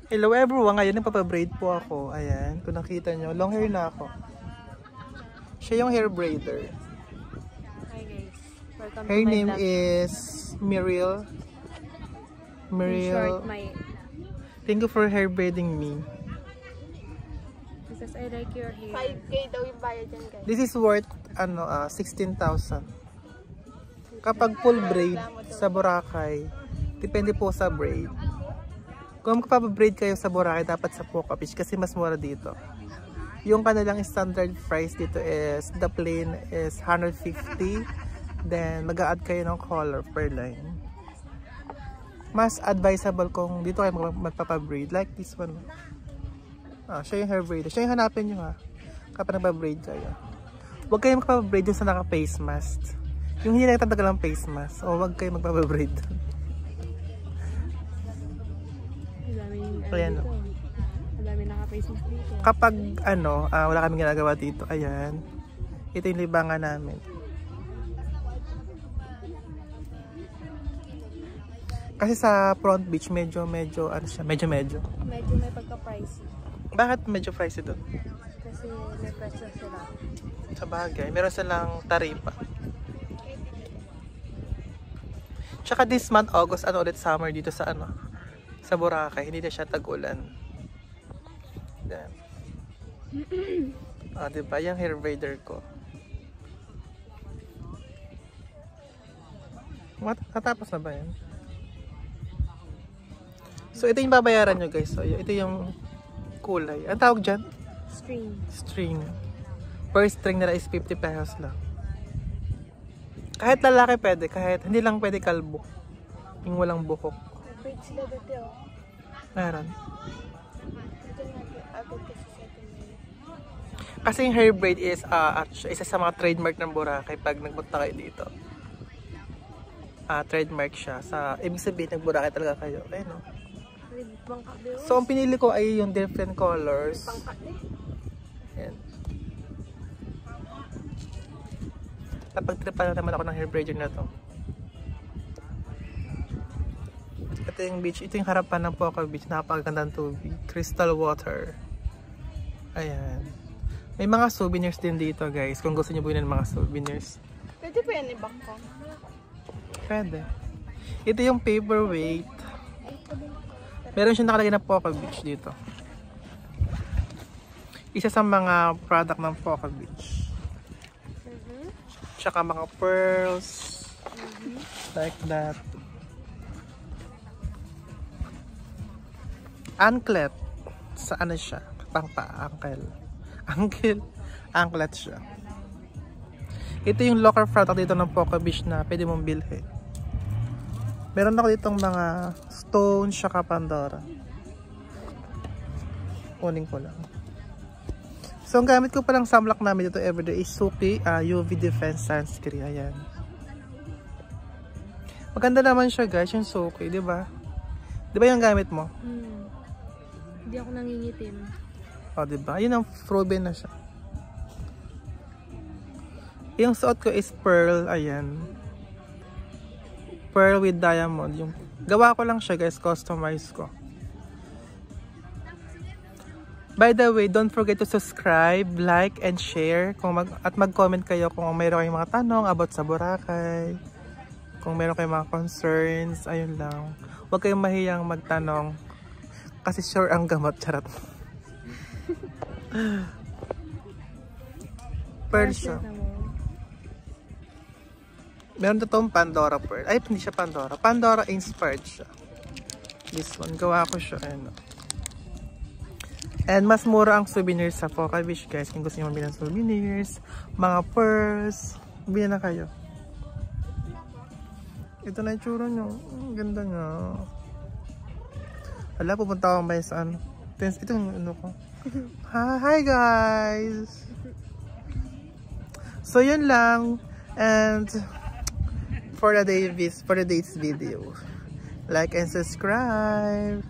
Hello everyone, ngayon nagpapabraid po ako. Ayan, kung nakita nyo, long hair na ako. Siya yung hair braider. Hi guys, welcome Her to my name vlog. is Muriel. In short, my... Thank you for hair braiding me. Because I like your hair. 5K daw yung bayad yan, guys. This is worth 16,000. Kapag full braid sa Boracay, depende po sa braid. Kung magpapabraid kayo sa Boracay, dapat sa Poca Beach kasi mas mura dito. Yung kanilang standard price dito is, the plain is 150. Then, mag-a-add kayo ng color per line. Mas advisable kung dito kayo magpapabraid. Like this one. Siya yung hair braider. Siya yung hanapin nyo ha. Kapag nagpabraid kayo. Huwag kayo magpapabraid yung sa naka-face mask. Yung hindi nagtatagal ang face mask. O huwag kayo magpapabraid. Ayan. Madami naka-face mask dito. Kapag wala kaming ginagawa dito, ayan. Ito yung libangan namin. Kasi sa front beach, medyo Medyo may pagka-pricey. Bakit medyo pricey doon? Kasi may presyo sila. Sa bagay, meron silang taripa. Tsaka this month, August, ulit summer dito sa sa Boracay. Hindi na siya tag-ulan. Then, diba? Yung hair braider ko. Natapos na ba yan? So, ito yung babayaran nyo guys. So, ito yung kulay. Ang tawag dyan? String. String. Per string nila is 50 pesos lang. Kahit lalaki pwede. Kahit hindi lang pwede kalbo. Yung walang buhok. Braid sila dati, oh. Meron. Ito natin, agad kasi sa atin. Kasi yung hair braid is isa sa mga trademark ng Boracay pag nagpunta kayo dito. Trademark siya. Ibig sabihin, nag-Boracay talaga kayo. Ayun, no? So, ang pinili ko ay yung different colors. Ayan. Napagtripan na naman ako ng hair braider na to. Ito yung beach. Ito yung harapan ng Poca Beach. Napakagandang tubig. Crystal water. Ayan. May mga souvenirs din dito guys. Kung gusto nyo buhin ng mga souvenirs. Pwede pa yan i-back ko? Pwede. Ito yung paperweight. Meron siya nakalagay na Poca Beach dito. Isa sa mga product ng Poca Beach. Tsaka mga pearls. Like that. Anklet. Sa siya? Pang-pa-ankle. Anklet siya. Ito yung locker product dito ng Poca Beach na pwede mong bilhin. Meron ako ditong mga stones tsaka Pandora. Kunin ko lang. So, ang gamit ko palang sunblock namin dito everyday is Suki UV Defense Sunscreen. Ayan. Maganda naman siya guys, yung Suki, di ba? Di ba yung gamit mo? Hindi ako nangingitim. O, di ba? Yun ang proven na siya. Yung suot ko is pearl, ayan. Pearl with diamond. Yung gawa ko lang siya guys, customize ko. By the way, don't forget to subscribe, like, and share. At mag-comment kayo kung mayroon kayong mga tanong about sa Boracay. Kung mayroon kayong mga concerns, ayun lang. Huwag kayong mahiyang magtanong. Kasi sure ang gamot, charot. Pearl siya. Meron totoong Pandora pearl. Ay, hindi siya Pandora. Pandora inspired siya. This one. Gawa ko siya. Ano. And mas mura ang souvenirs sa Poca Beach, guys. Kung gusto nyo mabili ng souvenirs, mga pearls, bili na kayo. Ito na yung tsura nyo. Ganda nga. Hala, pupunta ako may sa ano. Ito yung ano ko. Hi, guys! So, yun lang. And for the day's video, like and subscribe.